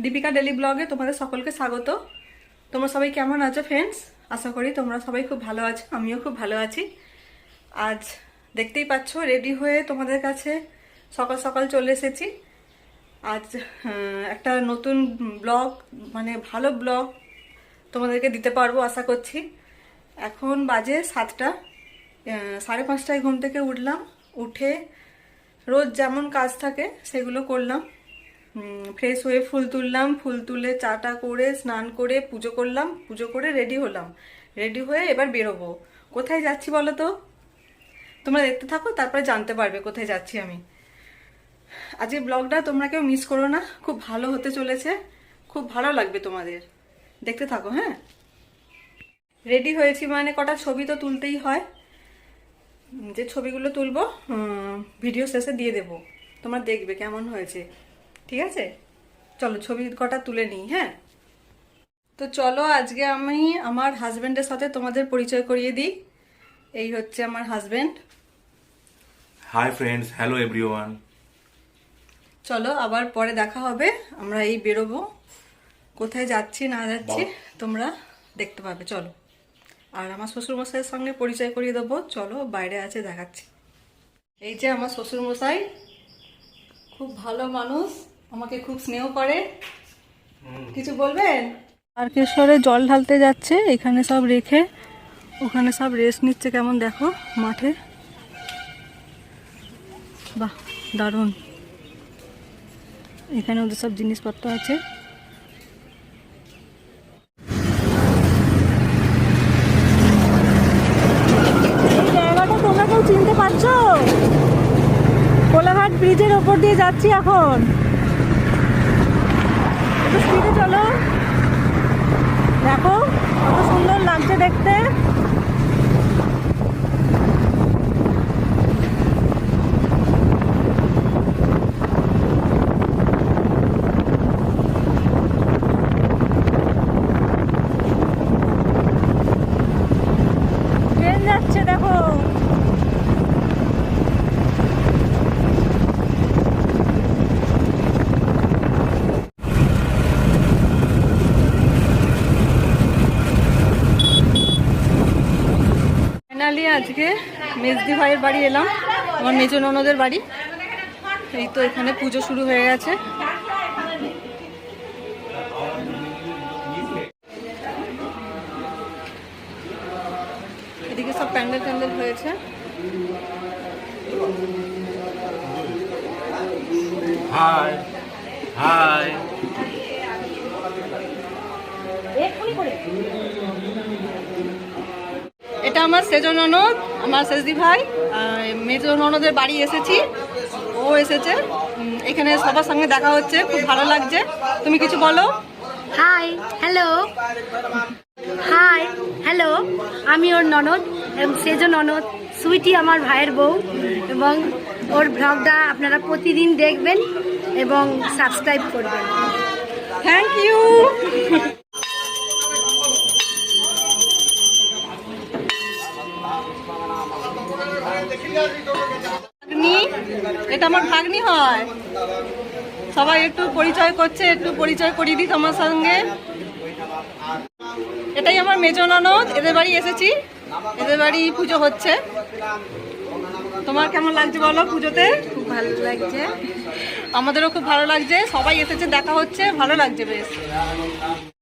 Deepika daily ব্লগে তোমাদের সকলকে স্বাগত। তোমরা সবাই কেমন আছো ফ্রেন্ডস? আশা করি তোমরা সবাই খুব ভালো আছো, আমিও খুব ভালো আছি। আজ দেখতেই পাচ্ছ রেডি হয়ে তোমাদের কাছে সকাল সকাল চলে এসেছি। আজ একটা নতুন ব্লগ, মানে ভালো ব্লগ তোমাদেরকে দিতে পারবো আশা করছি। এখন বাজে 7টা, 5:30টায় ঘুম থেকে উঠলাম। উঠে রোজ যেমন কাজ থাকে সেগুলো করলাম। ফ্রেশ হয়ে ফুল তুললাম, ফুল তুলে চাটা করে স্নান করে পুজো করলাম, পুজো করে রেডি হলাম। রেডি হয়ে এবার বেরোবো। কোথায় যাচ্ছি বলো তো? তোমরা দেখতে থাকো, তারপরে জানতে পারবে কোথায় যাচ্ছি আমি। আজকে ব্লগটা তোমরা কেউ মিস করো না, খুব ভালো হতে চলেছে, খুব ভালো লাগবে তোমাদের। দেখতে থাকো। হ্যাঁ, রেডি হয়েছি মানে কটা ছবি তো তুলতেই হয়। যে ছবিগুলো তুলবো ভিডিও শেষে দিয়ে দেবো, তোমরা দেখবে কেমন হয়েছে। ঠিক আছে, চলো ছবি কটা তুলে নিই। হ্যাঁ, তো চলো আজকে আমি আমার হাজবেন্ডের সাথে তোমাদের পরিচয় করিয়ে দিই। এই হচ্ছে আমার husband. Hi friends, hello everyone. চলো আবার পরে দেখা হবে। আমরা এই বেরোবো, কোথায় যাচ্ছি না যাচ্ছি তোমরা দেখতে পাবে। চলো, আর আমার শ্বশুরমশাইয়ের সঙ্গে পরিচয় করিয়ে দেবো। চলো, বাইরে আছে, দেখাচ্ছি। এই যে আমার শ্বশুরমশাই, খুব ভালো মানুষ, আমাকে খুব স্নেহ করে। কিছু বলবেন? তারকেশ্বরে জল ঢালতে যাচ্ছে, এখানে সব রেখে ওখানে সব রেস্ট নিচ্ছে। কেমন দেখো মাঠে, বাহ দারুণ। এখানে ওদের সব জিনিসপত্র আছে। এই জায়গাটা তোমরা কেউ চিনতে পারছো? কোলাঘাট ব্রিজের ওপর দিয়ে যাচ্ছি এখন। একটু স্পিডে চলো, দেখো কত সুন্দর লাগছে দেখতে। ট্রেন যাচ্ছে দেখো। ফাইনালি আজকে মেজদি ভাইয়ের বাড়ি এলাম, আমার মেজো ননদের বাড়ি। এই তো এখানে পুজো শুরু হয়ে গেছে। এদিকে সব প্যান্ডেল ট্যান্ডেল হয়েছে। High high. এটা আমার সেজো ননদ, আমার সেজদি ভাই। মেজো ননদের বাড়ি এসেছি, ও এসেছে। এখানে সবার সঙ্গে দেখা হচ্ছে, খুব ভালো লাগছে। তুমি কিছু বলো। হাই হ্যালো, হাই হ্যালো, আমি ওর ননদ, সেজো ননদ, সুইটি আমার ভাইয়ের বউ। এবং ওর ব্লগটা আপনারা প্রতিদিন দেখবেন এবং সাবস্ক্রাইব করবেন। Thank you. এটা আমার ভাগ্নি হয়। সবাই একটু পরিচয় করছে, একটু পরিচয় করিয়ে দিই তোমার সঙ্গে। এটাই আমার মেজো ননদ, এদের বাড়ি এসেছি, এদের বাড়ি পুজো হচ্ছে। তোমার কেমন লাগছে বলো পুজোতে? খুব ভালো লাগছে, আমাদেরও খুব ভালো লাগছে, সবাই এসেছে, দেখা হচ্ছে, ভালো লাগছে বেশ।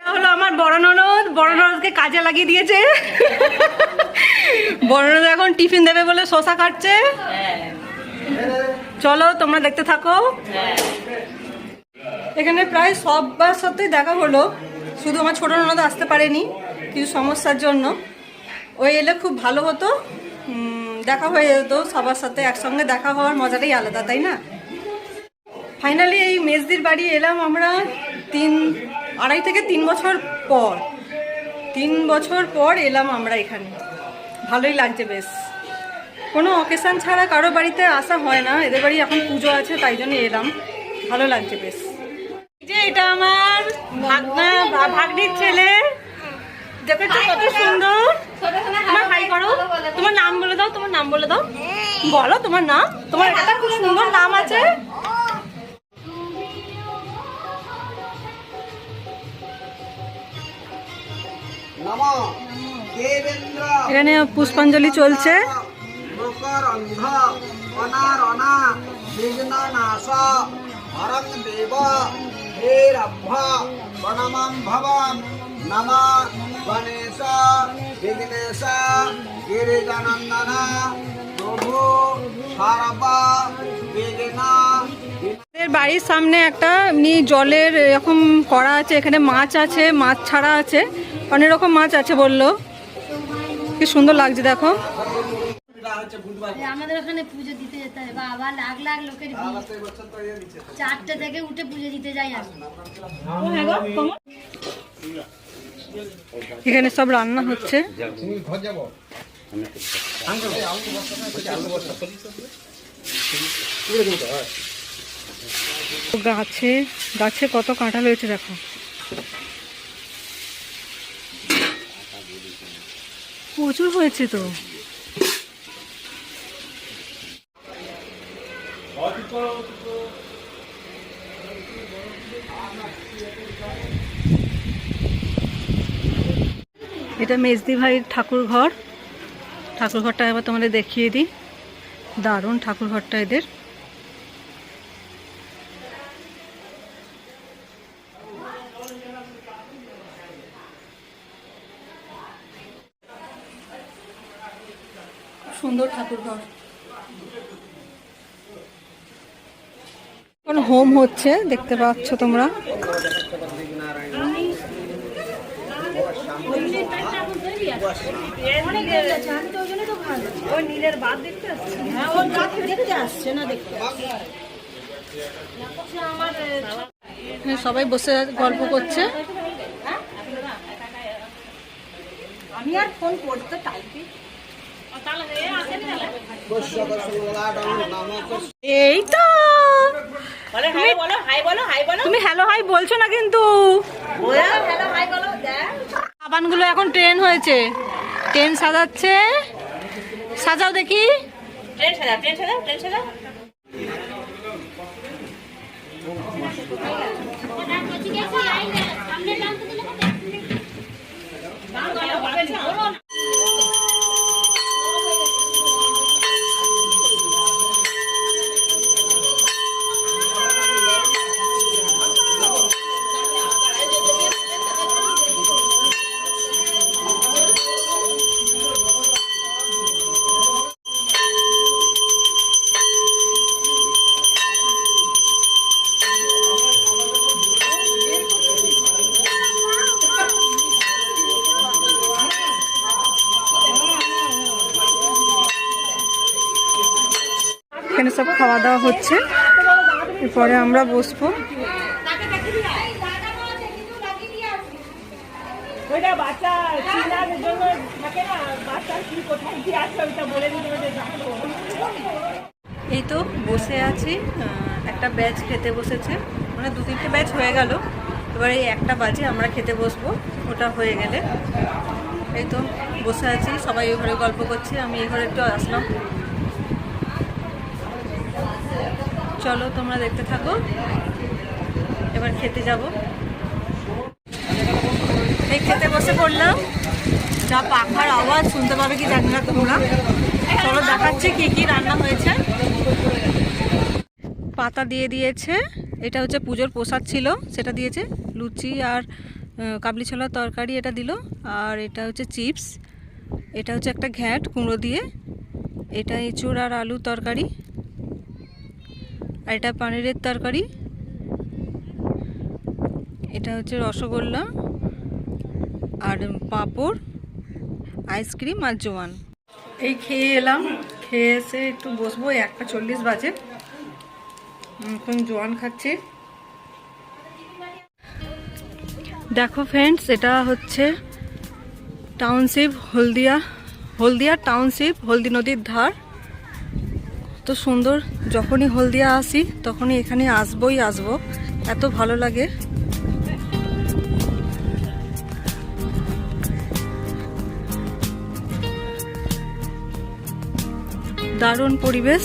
এটা হলো আমার বড় ননদ, বড় ননদকে কাজে লাগিয়ে দিয়েছে। বড় ননদ এখন টিফিন দেবে বলে শসা কাটছে। চলো তোমরা দেখতে থাকো। এখানে প্রায় সবার সাথেই দেখা হলো, শুধু আমার ছোট ননদ আসতে পারেনি কিছু সমস্যার জন্য। ওই এলে খুব ভালো হতো, দেখা হয়ে যেত সবার সাথে, একসঙ্গে দেখা হওয়ার মজাটাই আলাদা, তাই না? ফাইনালি এই মেজদির বাড়ি এলাম আমরা 2.5 থেকে 3 বছর পর। 3 বছর পর এলাম আমরা এখানে, ভালোই লাগছে বেশ। কোনো অকেশন ছাড়া কারো বাড়িতে আসা হয় না, এদের বাড়ি এখন পুজো আছে তাই জন্য এলাম, ভালো লাগছে বেশ। যে এটা আমার ভাগ্নির ছেলে, দেখেছো কত সুন্দর। তোমার হাই করো, তোমার নাম বলে দাও, তোমার নাম বলে দাও, বলো তোমার নাম। তোমার একটা খুব সুন্দর নাম আছে। নম দেবেন্দ্র এখানে পুষ্পাঞ্জলি চলছে। মকরন্ধ অনারণা বিঘ্ননাশ হরং দেব হেরভ্য প্রণমং ভবং নম গণেশ বিঘ্নেশ গিরিজানন্দন প্রভু সর্ব বিঘ্ন আমাদের বাড়ির সামনে একটা এমনি জলের এরকম করা আছে, এখানে মাছ আছে, মাছ ছাড়া আছে, অনেক রকম মাছ আছে বললো। কি সুন্দর লাগছে দেখো। আমাদের ওখানে পুজো দিতে যেতে হয় বাবা, লাখ লাখ লোকের ভিড়। 4টে থেকে উঠে পুজো দিতে যাই আমি। এখানে সব রান্না হচ্ছে। গাছে গাছে কত কাঁঠাল হয়েছে দেখো। প্রচুর হয়েছে তো। এটা মেজদি ভাইয়ের ঠাকুর ঘর। ঠাকুর ঘরটা এবার তোমাদের দেখিয়ে দিই। দারুণ ঠাকুর ঘরটা এদের। সুন্দর ঠাকুর ঘর। এখন হোম হচ্ছে, দেখতে পাচ্ছ তোমরা। সবাই বসে গল্প করছে। আমি আর ফোন করতে টাইপি। এই তো তুমি হ্যালো হাই বলছো না কিন্তু। সাবানগুলো এখন ট্রেন হয়েছে, ট্রেন সাজাচ্ছে। সাজাও দেখি। এখানে সব খাওয়া দাওয়া হচ্ছে, এরপরে আমরা বসবো। এই তো বসে আছি, একটা ব্যাচ খেতে বসেছে, মানে 2-3টে ব্যাচ হয়ে গেল। এবারে এই 1টা বাজে আমরা খেতে বসবো, ওটা হয়ে গেলে। এই তো বসে আছি, সবাই ওই ঘরে গল্প করছে, আমি এই ঘরে একটু আসলাম। চলো তোমরা দেখতে থাকো, এবার খেতে যাব। এই খেতে বসে পড়লাম, যা পাখার আওয়াজ শুনতে পাবে কি জানি না তোমরা। চলো দেখাচ্ছি কি কি রান্না হয়েছে। পাতা দিয়ে দিয়েছে, এটা হচ্ছে পুজোর প্রসাদ ছিল, সেটা দিয়েছে। লুচি আর কাবলি ছোলার তরকারি এটা দিল। আর এটা হচ্ছে চিপস, এটা হচ্ছে একটা ঘ্যাট কুমড়ো দিয়ে, এটা এঁচুড় আর আলু তরকারি, আর এটা পনিরের তরকারি, এটা হচ্ছে রসগোল্লা আর পাঁপড়, আইসক্রিম আর জোয়ান। এই খেয়ে এলাম, খেয়ে এসে একটু বসবো। 1:40 বাজে, এখন জোয়ান খাচ্ছি। দেখো ফ্রেন্ডস, এটা হচ্ছে টাউনশিপ হলদিয়া টাউনশিপ, হলদি নদীর ধার। তো সুন্দর, যখনই হলদিয়া আসি তখনই এখানে আসবো, এত ভালো লাগে। দারুণ পরিবেশ।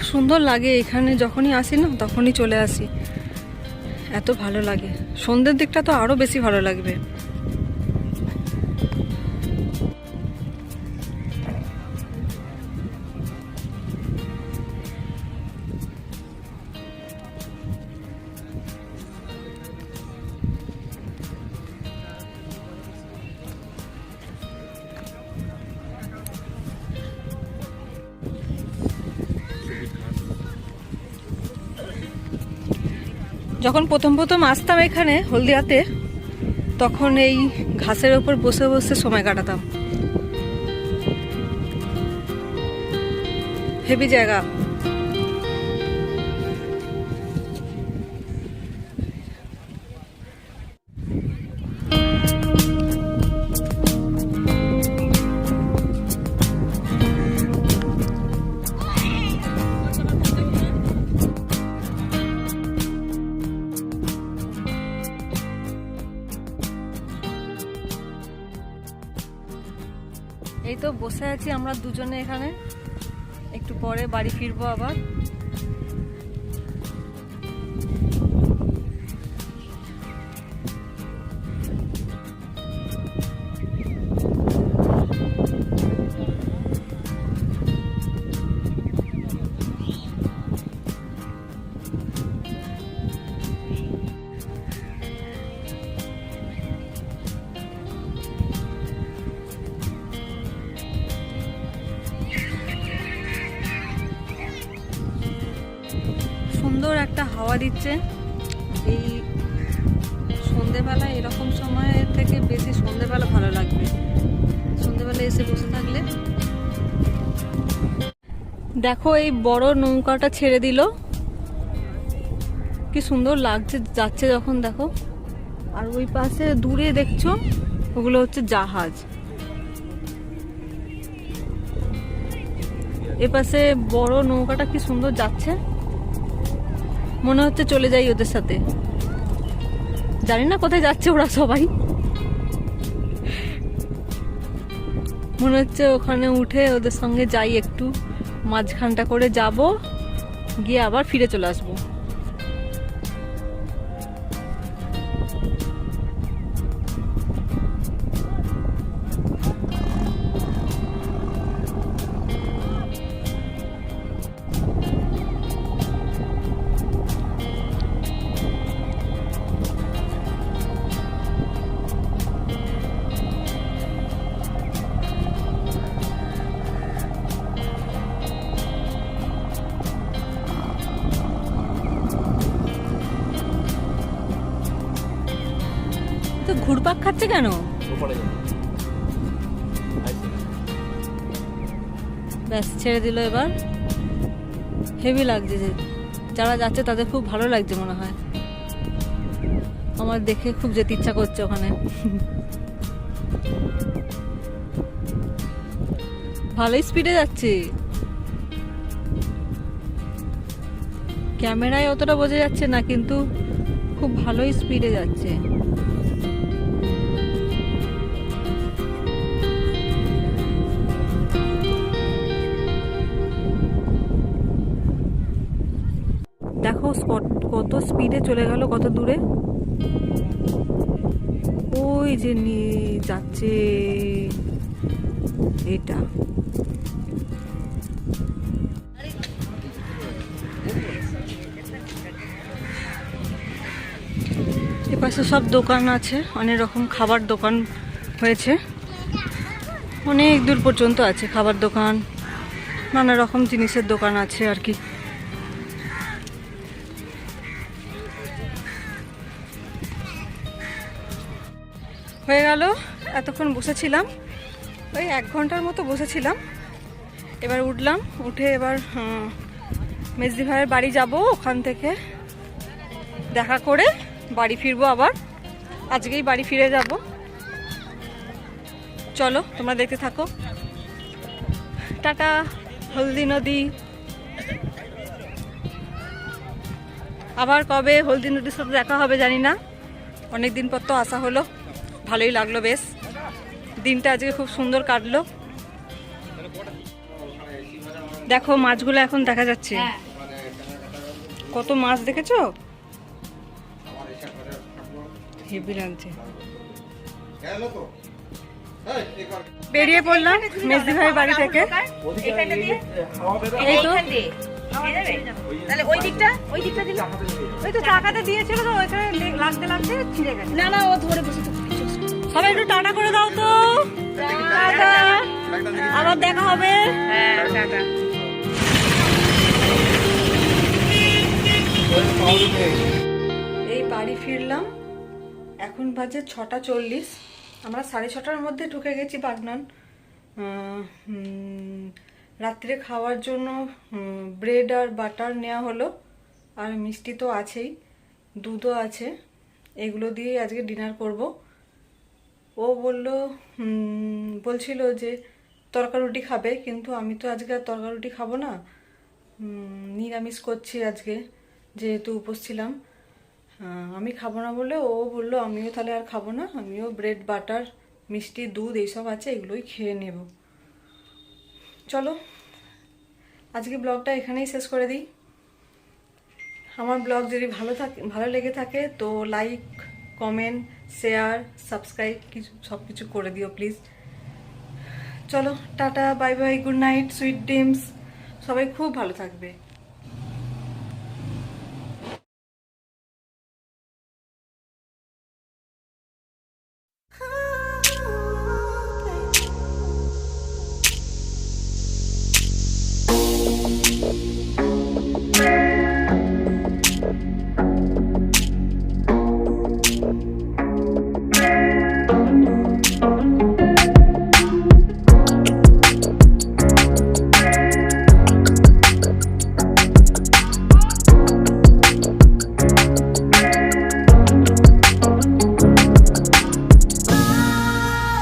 খুব সুন্দর লাগে এখানে, যখনই আসি না তখনই চলে আসি, এত ভালো লাগে। সন্ধ্যের দিকটা তো আরো বেশি ভালো লাগবে। যখন প্রথম প্রথম আসতাম এখানে হলদিয়াতে, তখন এই ঘাসের ওপর বসে বসে সময় কাটাতাম। হেভি জায়গা। এই তো বসে আছি আমরা দুজনে এখানে, একটু পরে বাড়ি ফিরবো আবার। সুন্দর একটা হাওয়া দিচ্ছে এই সন্ধেবেলায়, এরকম সময় থেকে বেশি সন্ধেবেলা ভালো লাগবে, সন্ধেবেলা এসে বসে থাকলে। দেখো এই বড় নৌকাটা ছেড়ে দিল, কি সুন্দর লাগছে যাচ্ছে যখন, দেখো। আর ওই পাশে দূরে দেখছো ওগুলো হচ্ছে জাহাজ। এ পাশে বড় নৌকাটা কি সুন্দর যাচ্ছে, মনে হচ্ছে চলে যাই ওদের সাথে। জানি না কোথায় যাচ্ছে ওরা সবাই, মনে হচ্ছে ওখানে উঠে ওদের সঙ্গে যাই, একটু মাঝখানটা করে যাব, গিয়ে আবার ফিরে চলে আসবো। তো ঘুরপাক খাচ্ছে কেন? ব্যাস ছেড়ে দিল এবার। হেভি লাগছে, যারা যাচ্ছে তাদের খুব ভালো লাগছে মনে হয়। আমার দেখে খুব যেতে ইচ্ছা করছে ওখানে। ভালোই স্পিডে যাচ্ছে, ক্যামেরায় অতটা বোঝা যাচ্ছে না, কিন্তু খুব ভালোই স্পিডে যাচ্ছে। দেখো কত স্পিডে চলে গেল, কত দূরে। ওই যে নিয়ে যাচ্ছে এটা। এপাশে সব দোকান আছে, অনেক রকম খাবার দোকান হয়েছে, অনেক দূর পর্যন্ত আছে খাবার দোকান, নানা রকম জিনিসের দোকান আছে আর কি। হয়ে গেল, এতক্ষণ বসেছিলাম, ওই 1 ঘন্টার মতো বসেছিলাম। এবার উঠলাম, উঠে এবার মেজদি ভাইয়ের বাড়ি যাব, ওখান থেকে দেখা করে বাড়ি ফিরবো আবার। আজকেই বাড়ি ফিরে যাব। চলো তোমরা দেখতে থাকো। টাটা। হলদি নদী, আবার কবে হলদি নদীর সাথে দেখা হবে জানি না, অনেকদিন পর তো আসা হলো, ভালোই লাগলো বেশ। দিনটা আজকে খুব সুন্দর কাটলো। দেখো মাছগুলো এখন দেখা যাচ্ছে, হ্যাঁ কত মাছ দেখেছো, হেভি লাগছে। বেরিয়ে পড়লাম মেজদি ভাইয়ের বাড়ি থেকে। এই তো তাহলে ওই দিকটা দিন। ওই তো টাকাটা দিয়েছিল তো ওইখানে লাগতে লাগতে ছিঁড়ে গেছে। না না ও ধরে বসে তো। সবাই একটু টাটা করে দাও তো। টাটা, আবার দেখা হবে। হ্যাঁ টাটা। এই বাড়ি ফিরলাম, এখন বাজে 6:40। আমরা 6:30টার মধ্যে ঢুকে গেছি বাগনান। রাত্রে খাওয়ার জন্য ব্রেড আর বাটার নেওয়া হলো, আর মিষ্টি তো আছেই, দুধও আছে। এগুলো দিয়ে আজকে ডিনার করব। ও বলছিল যে তরকা রুটি খাবে, কিন্তু আমি তো আজকে আর তরকা রুটি খাবো না, নিরামিষ করছি আজকে, যেহেতু উপোস ছিলাম। আমি খাবো না বলে ও বললো আমিও তাহলে আর খাবো না, আমিও ব্রেড বাটার মিষ্টি দুধ এইসব আছে এগুলোই খেয়ে নেব। চলো আজকে ব্লগটা এখানেই শেষ করে দিই। আমার ব্লগ যদি ভালো লেগে থাকে তো লাইক, কমেন্ট, শেয়ার, সাবস্ক্রাইব সব কিছু করে দিও প্লিজ। চলো tata, bye bye, good night, sweet dreams, সবাই খুব ভালো থাকবে।